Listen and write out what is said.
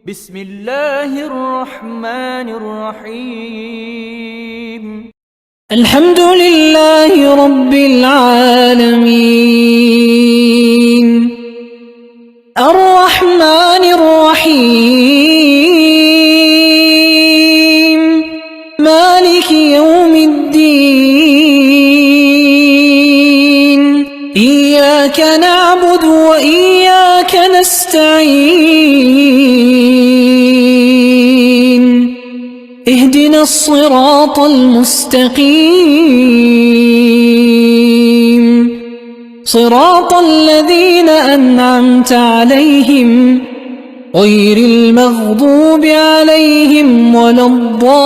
بسم الله الرحمن الرحيم. الحمد لله رب العالمين الرحمن الرحيم مالك يوم الدين إياك نعبد وإياك نستعين اهدنا الصراط المستقيم صراط الذين أنعمت عليهم غير المغضوب عليهم ولا الضالين.